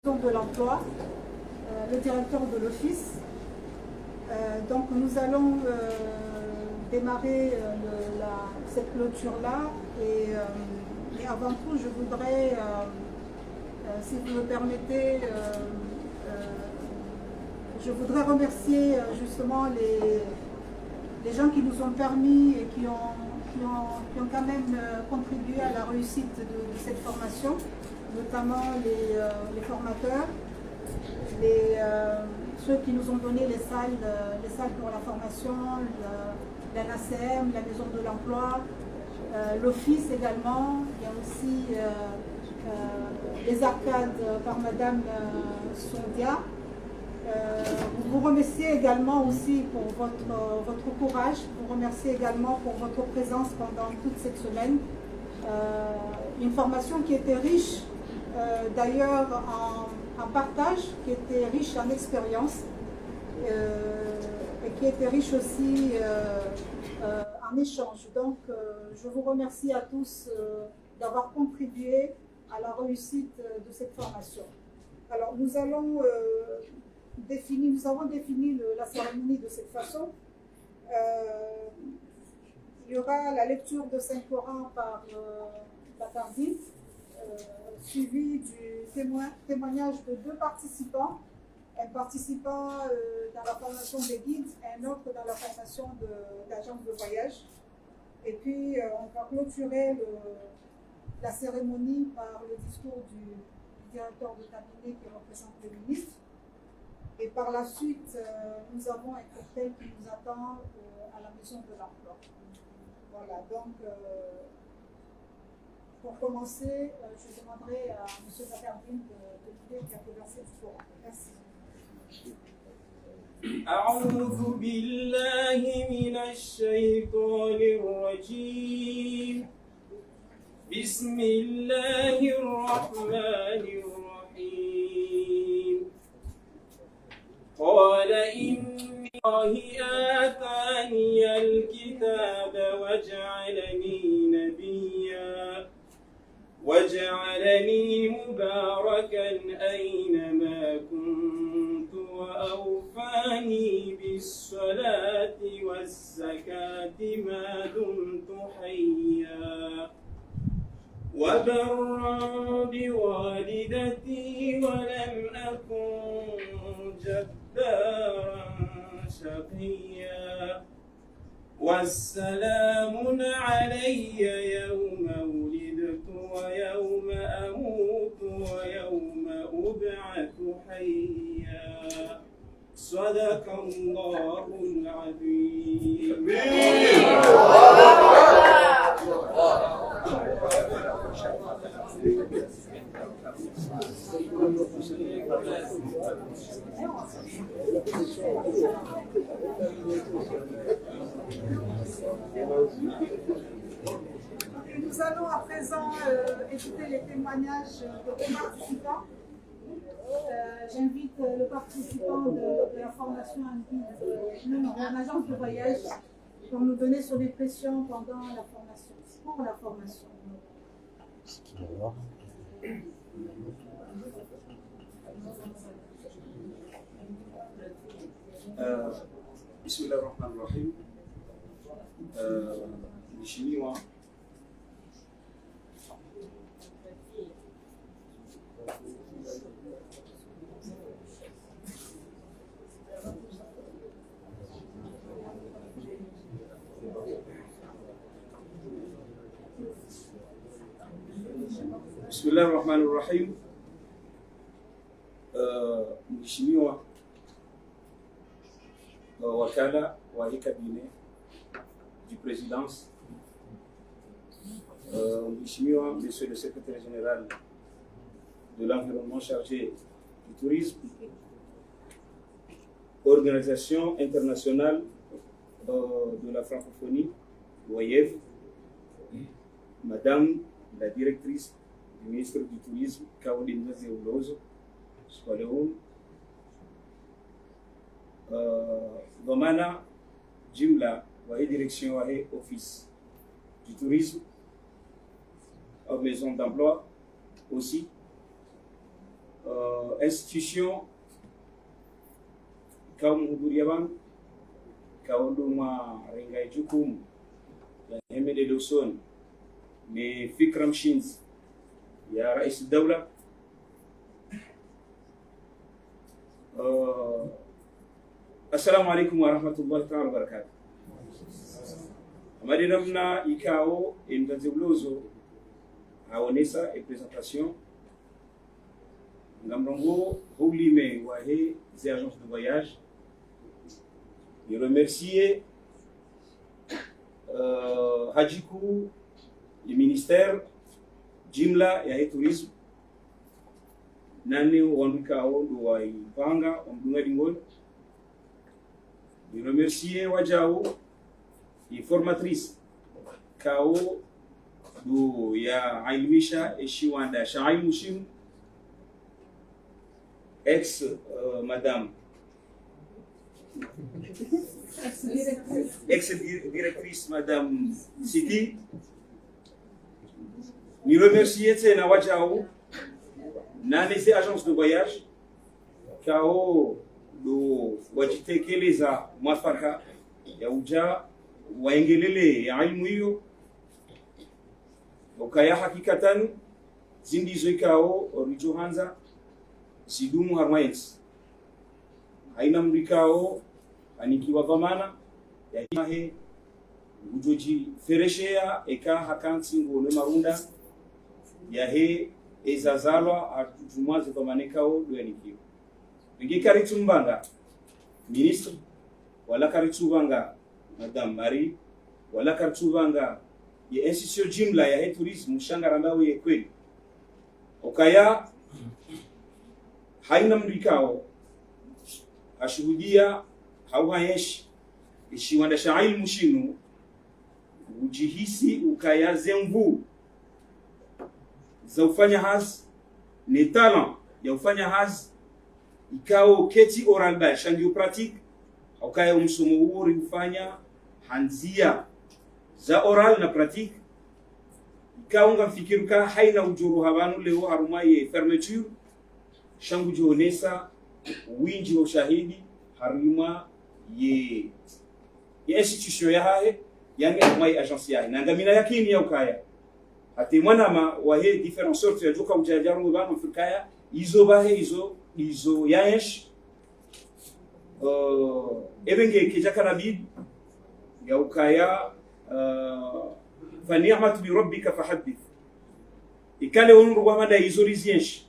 de l'emploi, le directeur de l'office. Donc nous allons démarrer cette clôture-là et avant tout je voudrais, si vous me permettez, je voudrais remercier justement les gens qui nous ont permis et qui ont quand même contribué à la réussite de cette formation, notamment les formateurs, ceux qui nous ont donné les salles pour la formation, la NACM, la maison de l'emploi, l'office également. Il y a aussi les arcades par Madame Sondia. Vous remerciez également aussi pour votre courage, vous remerciez également pour votre présence pendant toute cette semaine. Une formation qui était riche d'ailleurs en partage, qui était riche en expérience et qui était riche aussi en échange. Donc je vous remercie à tous d'avoir contribué à la réussite de cette formation. Alors nous avons défini la cérémonie de cette façon. Il y aura la lecture de Saint-Coran par Bakardine, suivi du témoignage de 2 participants, un participant dans la formation des guides et un autre dans la formation d'agence de voyage. Et puis on va clôturer la cérémonie par le discours du directeur de cabinet qui représente le ministre. Et par la suite, nous avons un cocktail qui nous attend à la maison de l'emploi. Voilà, donc pour commencer, je demanderai à M. Bakardine de l'idée qui a versé du Coran. Merci. أعوذ بالله من الشيطان الرجيم بسم الله الرحمن الرحيم قال إن الله آتاني الكتاب وجعلني نبيا وجعلني مباركا أينما كنت وأوفاني بالصلاة والزكاة ما دمت حيا وبرا بوالدتي ولم أكن جبارا شقيا والسلام علي يوم ولدت ويوم أموت ويوم أبعث حيا صدق الله العظيم. Nous allons à présent écouter les témoignages de 2 participants. J'invite le participant de la formation en agence de voyage pour nous donner son impression pendant la formation, pour la formation. Bismillahirrahmanirrahim. Mheshimiwa Bismillahirrahmanirrahim. Mheshimiwa wakala wa cabinet du présidence, Mheshimiwa, Monsieur le secrétaire général de l'environnement chargé du tourisme, Organisation internationale de la francophonie, OIF, Madame la directrice du ministre du tourisme, Caroline Zéoulozo, Domana Jimla, direction office du tourisme, maison d'emploi aussi, institution kama mhudhuria wangu kauduma ringa jukumu ya Hemede Dawson ni fikra mshinzi ya rais dawla assalamu alaikum wa rahmatullahi ta'ala wa barakatuh. Amadi namna ikao imtaziblozo aonesa et présentation ngamrongo houlime wahe des agences de voyage et remercier Hajiku le ministère jimla ya tourisme nani wandukao do waipanga omdunga dingol. Et remercier wajao et formatrice kao do ya Ailmisha Eshiwanda Shail Mushim ex madame ex-directrice madame Sidi. Ni remercier tena wajao na les agences de voyage kao do wajitekeleza mwafaka ya uja waengelele ya ilmu hiyo ukaya hakikatan zindizo ikao orijohanza sidumu harmaens haina mrikao anikiwa vamana ya himahe ujoji fereshea eka hakansi ngone marunda ya he ezazalwa atujumaze vamanekao duanikiwa ngi karitumbanga ministre wala karitubanga madame Marie wala karitubanga ya institution jimla ya tourisme mshangarambao ye kweli ukaya haina mrikao ashuhudia hauhayeshi Eshiwanda Shail Mushinu ujihisi ukaya zemvu za ufanya hazi ni talent ya ufanya hazi ikao keti oral ba shangi pratique ukaya msomo huo ufanya hanzia za oral na pratique ikao ngafikiruka haina ujuru habanu leo harumaye fermeture shangu jionesa winji wa ushahidi harima ye institution ya hae yani harumaye agence ya ngamina yakini ya ukaya ati mwanama wa he different sorts ya joka ujajaru bano fikaya izo bahe izo yaesh ebenge kijaka nabid ya ukaya fa ni'matu bi rabbika fahaddith ikale onru wa mada izo riziensh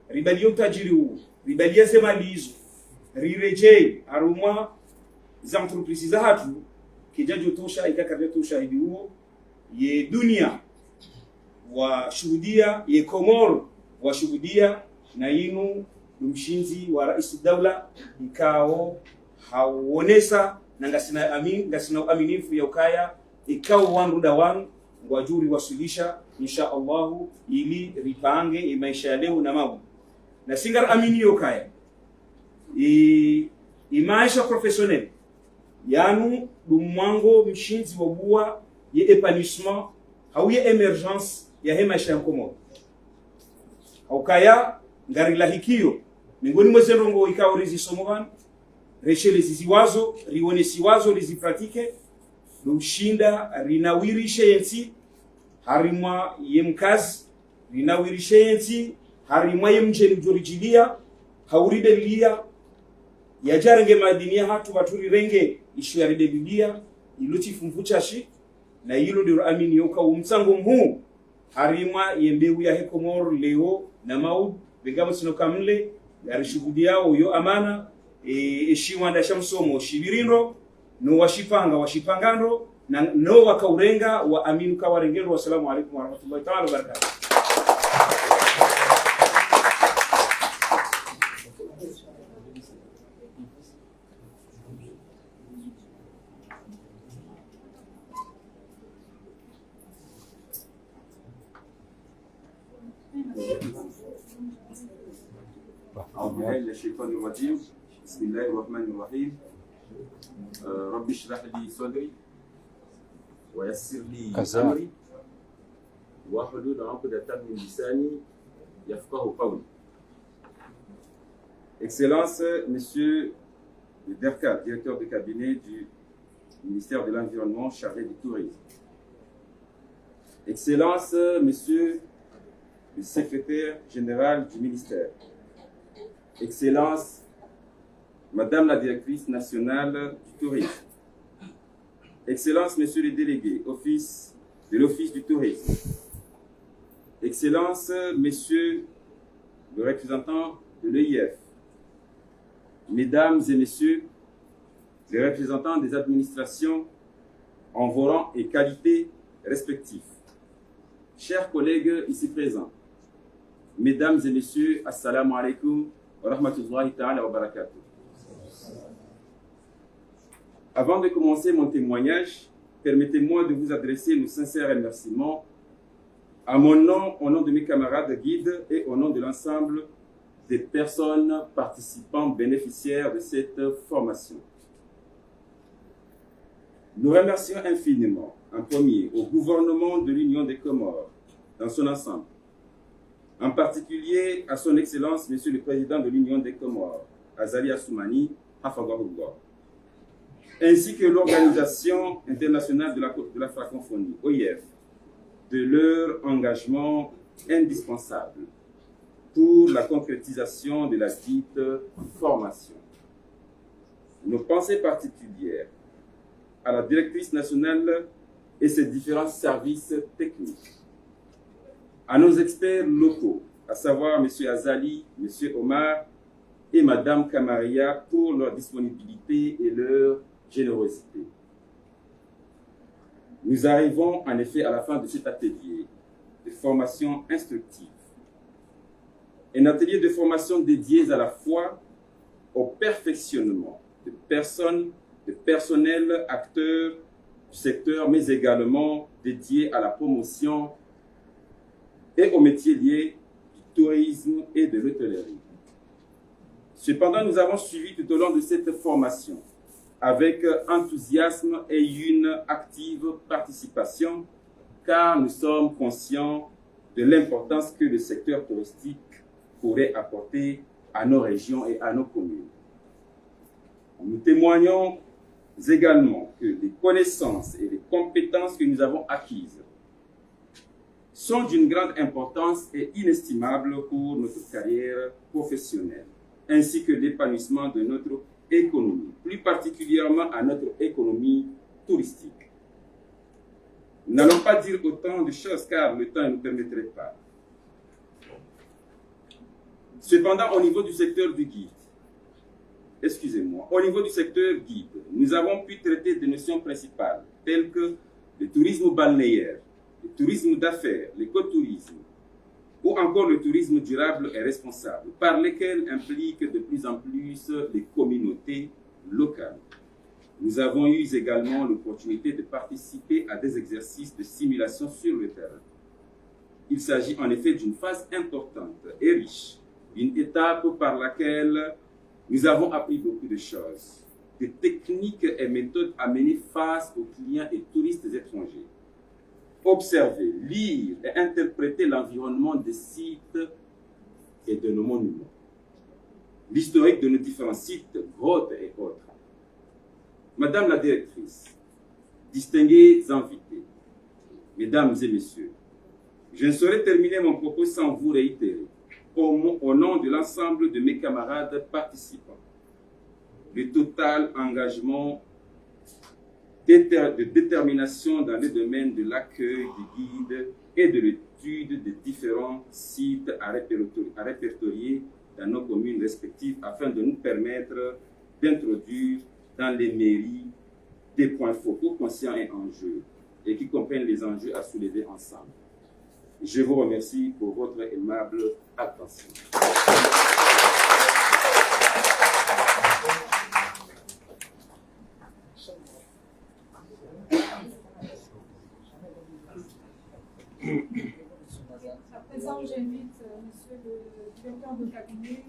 ribaliyo tajiri huu ribaliyo semalizo rirejei arumwa za entreprise za hatu kijajo tosha ikakabia tosha hivi huo ye dunia wa shuhudia ye Komoro wa shuhudia na yinu mshinzi wa rais dawla ikao hauonesa na ngasina aminifu ya ukaya ikao wanruda wan wajuri wasulisha insha Allah ili ripange maisha leo na mabu na singar amini ukaya maisha professionnel yanu dumwango mshinzi wa bua ye épanouissement au ye emergence ya hema maisha Komoro ukaya ngari lahikio miongoni mwa zenrongo ikao rizisomovan reshele ziziwazo rione siwazo rizipratike lumshinda rinawirishe yensi harimwa yemkazi rinawirishe yensi harimwa yemjeni jorijilia hauridelia yajarenge madinia hatu baturi renge ishu ya ridelia iluti fumfuchashi na hilo ndio amini yoka umsango mhu harimwa yembeu ya Komoro leo na maud begamo sinokamle yarishuhudia uyo amana Eshiwanda shamsomo shibirinro no washipangano na no wakaurenga wa aminu kawarengero. Wassalamu alaikum warahmatullahi ta'ala wabarakatuh. أعوذ بالله من الشيطان الرجيم بسم الله الرحمن الرحيم رب اشرح لي صدري ويسر لي أمري واحلل عقدة من لساني يفقه قولي. Excellences, Monsieur le DERCA, directeur de cabinet du ministère de l'Environnement chargé du tourisme. Excellences, Monsieur le secrétaire général du ministère. Excellences, Madame la directrice nationale du tourisme. Excellences, Monsieur le délégué de l'Office du tourisme. Excellences, Messieurs le représentant de l'EIF. Mesdames et Messieurs les représentants des administrations en vos rangs et qualités respectifs. Chers collègues ici présents, Mesdames et Messieurs, Assalamu alaikum wa rahmatullahi ta'ala wa barakatuh. Avant de commencer mon témoignage, permettez-moi de vous adresser nos sincères remerciements à mon nom, au nom de mes camarades guides et au nom de l'ensemble des personnes participants bénéficiaires de cette formation. Nous remercions infiniment, en premier, au gouvernement de l'Union des Comores, dans son ensemble, en particulier à son Excellence, Monsieur le Président de l'Union des Comores, Azali Assoumani, Hafagahullah, ainsi que l'Organisation internationale de la francophonie, OIF, de leur engagement indispensable pour la concrétisation de la dite formation. Nos pensées particulières à la directrice nationale et ses différents services techniques, à nos experts locaux, à savoir M. Azali, M. Omar et Mme Kamaria pour leur disponibilité et leur générosité. Nous arrivons en effet à la fin de cet atelier de formation instructive. Un atelier de formation dédié à la fois au perfectionnement de personnes, de personnels, acteurs du secteur, mais également dédié à la promotion et aux métiers liés du tourisme et de l'hôtellerie. Cependant, nous avons suivi tout au long de cette formation avec enthousiasme et une active participation, car nous sommes conscients de l'importance que le secteur touristique pourrait apporter à nos régions et à nos communes. Nous témoignons également que les connaissances et les compétences que nous avons acquises sont d'une grande importance et inestimables pour notre carrière professionnelle, ainsi que l'épanouissement de notre économie, plus particulièrement à notre économie touristique. Nous n'allons pas dire autant de choses car le temps ne nous permettrait pas. Cependant, au niveau du secteur du guide, au niveau du secteur guide, nous avons pu traiter des notions principales telles que le tourisme balnéaire, le tourisme d'affaires, l'écotourisme, ou encore le tourisme durable et responsable, par lesquels impliquent de plus en plus les communautés locales. Nous avons eu également l'opportunité de participer à des exercices de simulation sur le terrain. Il s'agit en effet d'une phase importante et riche, une étape par laquelle nous avons appris beaucoup de choses, des techniques et méthodes à mener face aux clients et touristes étrangers. Observer, lire et interpréter l'environnement des sites et de nos monuments, l'historique de nos différents sites, grottes et autres. Madame la directrice, distingués invités, mesdames et messieurs, je ne saurais terminer mon propos sans vous réitérer, au nom de l'ensemble de mes camarades participants, le total engagement de détermination dans le domaine de l'accueil des guides et de l'étude des différents sites à répertorier dans nos communes respectives afin de nous permettre d'introduire dans les mairies des points focaux conscients et enjeux et qui comprennent les enjeux à soulever ensemble. Je vous remercie pour votre aimable attention. À présent, j'invite monsieur le directeur de cabinet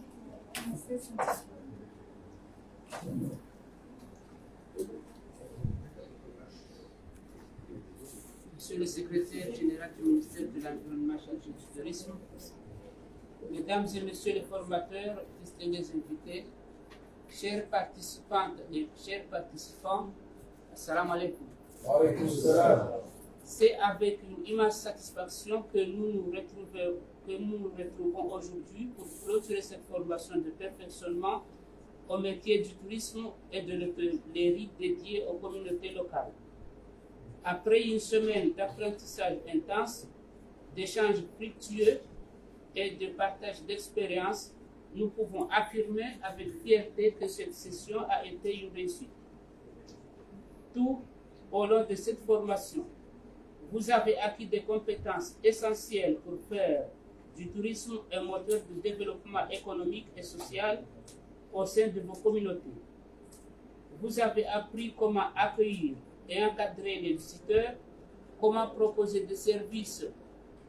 pour commencer son discours. Monsieur le secrétaire général du ministère de l'Environnement chargé du tourisme, Mesdames et Messieurs les formateurs, distingués invités, chères participantes et chers participants, assalamu alaikum. C'est avec une immense satisfaction que nous nous retrouvons aujourd'hui pour clôturer cette formation de perfectionnement au métier du tourisme et de l'hôtellerie dédiée aux communautés locales. Après une semaine d'apprentissage intense, d'échanges fructueux et de partage d'expériences, nous pouvons affirmer avec fierté que cette session a été une réussite. Tout au long de cette formation, vous avez acquis des compétences essentielles pour faire du tourisme un moteur de développement économique et social au sein de vos communautés. Vous avez appris comment accueillir et encadrer les visiteurs, comment proposer des services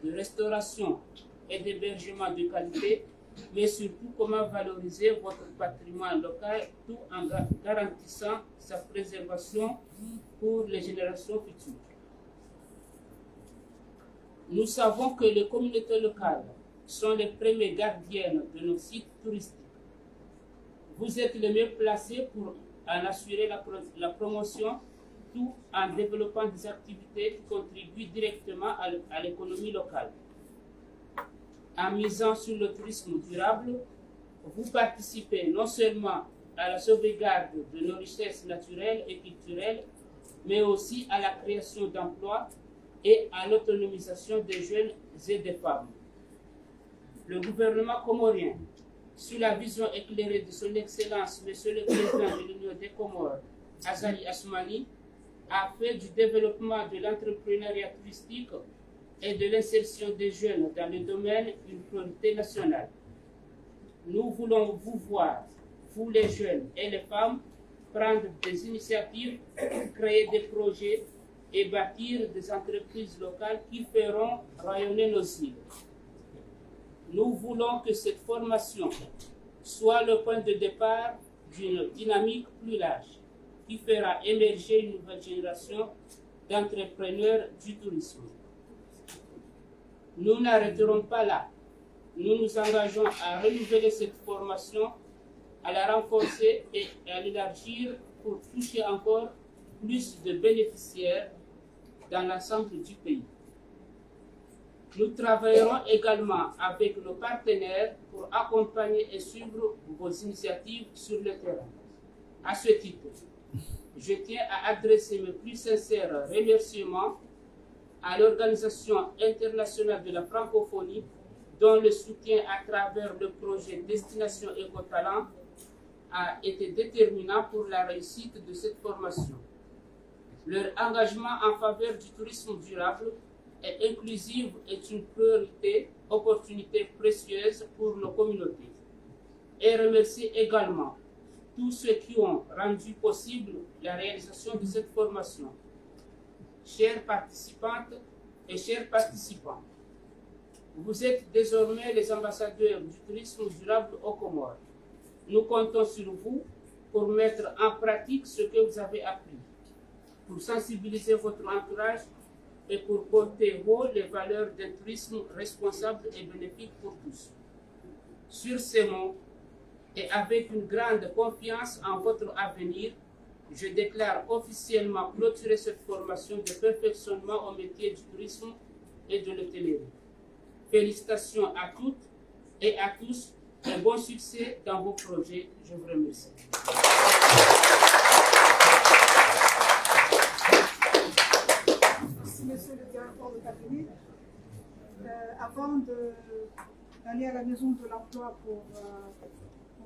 de restauration et d'hébergement de qualité, mais surtout comment valoriser votre patrimoine local tout en garantissant sa préservation pour les générations futures. Nous savons que les communautés locales sont les premières gardiennes de nos sites touristiques. Vous êtes les mieux placés pour en assurer la promotion, tout en développant des activités qui contribuent directement à l'économie locale. En misant sur le tourisme durable, vous participez non seulement à la sauvegarde de nos richesses naturelles et culturelles, mais aussi à la création d'emplois et à l'autonomisation des jeunes et des femmes. Le gouvernement comorien, sous la vision éclairée de son Excellence, Monsieur le Président de l'Union des Comores, Azali Assoumani, a fait du développement de l'entrepreneuriat touristique et de l'insertion des jeunes dans le domaine une priorité nationale. Nous voulons vous voir, vous les jeunes et les femmes, prendre des initiatives, créer des projets et bâtir des entreprises locales qui feront rayonner nos îles. Nous voulons que cette formation soit le point de départ d'une dynamique plus large qui fera émerger une nouvelle génération d'entrepreneurs du tourisme. Nous n'arrêterons pas là. Nous nous engageons à renouveler cette formation, à la renforcer et à l'élargir pour toucher encore plus de bénéficiaires dans l'ensemble du pays. Nous travaillerons également avec nos partenaires pour accompagner et suivre vos initiatives sur le terrain. À ce titre, je tiens à adresser mes plus sincères remerciements à l'Organisation internationale de la francophonie, dont le soutien à travers le projet Destination Écotalent a été déterminant pour la réussite de cette formation. Leur engagement en faveur du tourisme durable et inclusif est une priorité, opportunité précieuse pour nos communautés. Et remercier également tous ceux qui ont rendu possible la réalisation de cette formation. Chères participantes et chers participants, vous êtes désormais les ambassadeurs du tourisme durable aux Comores. Nous comptons sur vous pour mettre en pratique ce que vous avez appris, pour sensibiliser votre entourage et pour porter haut les valeurs d'un tourisme responsable et bénéfique pour tous. Sur ces mots, et avec une grande confiance en votre avenir, je déclare officiellement clôturer cette formation de perfectionnement au métier du tourisme et de l'hôtellerie. Félicitations à toutes et à tous et bon succès dans vos projets. Je vous remercie. Merci, monsieur le directeur de cabinet. Avant d'aller à la maison de l'emploi pour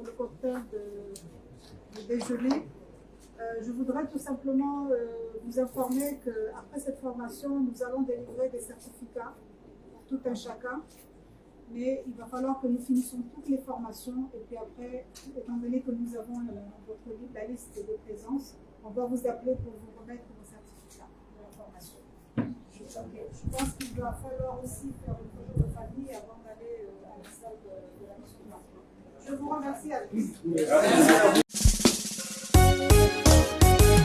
le cocktail de déjeuner, je voudrais tout simplement vous informer qu'après cette formation, nous allons délivrer des certificats pour tout un chacun. Mais il va falloir que nous finissions toutes les formations et puis après, étant donné que nous avons la liste de présence, on va vous appeler pour vous remettre vos certificats de la formation. Je pense qu'il va falloir aussi faire une photo de famille avant d'aller à la salle de la mission. Je vous remercie à tous.